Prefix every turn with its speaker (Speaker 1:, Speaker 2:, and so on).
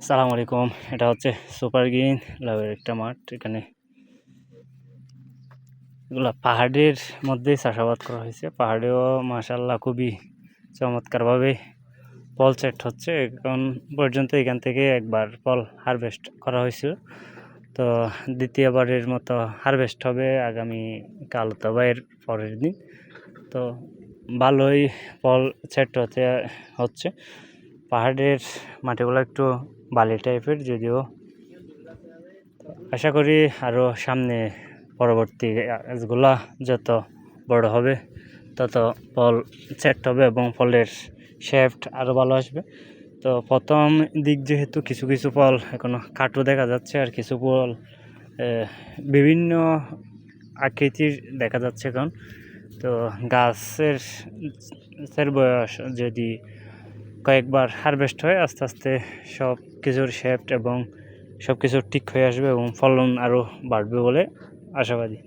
Speaker 1: আসসালামু আলাইকুম। এটা হচ্ছে সুপার গ্রিন লাভের একটা মাঠ। এখানে এগুলা পাহাড়ের মধ্যেই চাষাবাদ করা হয়েছে। পাহাড়েও মাশাআল্লাহ খুবই চমৎকারভাবে ফল সেট হচ্ছে। এখন পর্যন্ত এখান থেকে একবার ফল হারভেস্ট করা হয়েছিল। তো দ্বিতীয়বারের মতো হারভেস্ট হবে আগামী কাল অথবা এর পরের দিন। তো ভালোই ফল সেট হচ্ছে। পাহাড়ের মাটিগুলো একটু বালি টাইপের, যদিও আশা করি আরও সামনে পরবর্তী গাছগুলা যত বড় হবে তত ফল সেট হবে এবং ফলের শেপট আরও ভালো আসবে। তো প্রথম দিক যেহেতু কিছু কিছু ফল এখনও কাটু দেখা যাচ্ছে, আর কিছু ফল বিভিন্ন আকৃতির দেখা যাচ্ছে এখন। তো গাছের বয়স যদি কয়েকবার হারভেস্ট হয়, আস্তে আস্তে সব কিছুর শেপ এবং সব কিছু ঠিক হয়ে আসবে এবং ফলন আরও বাড়বে বলে আশাবাদী।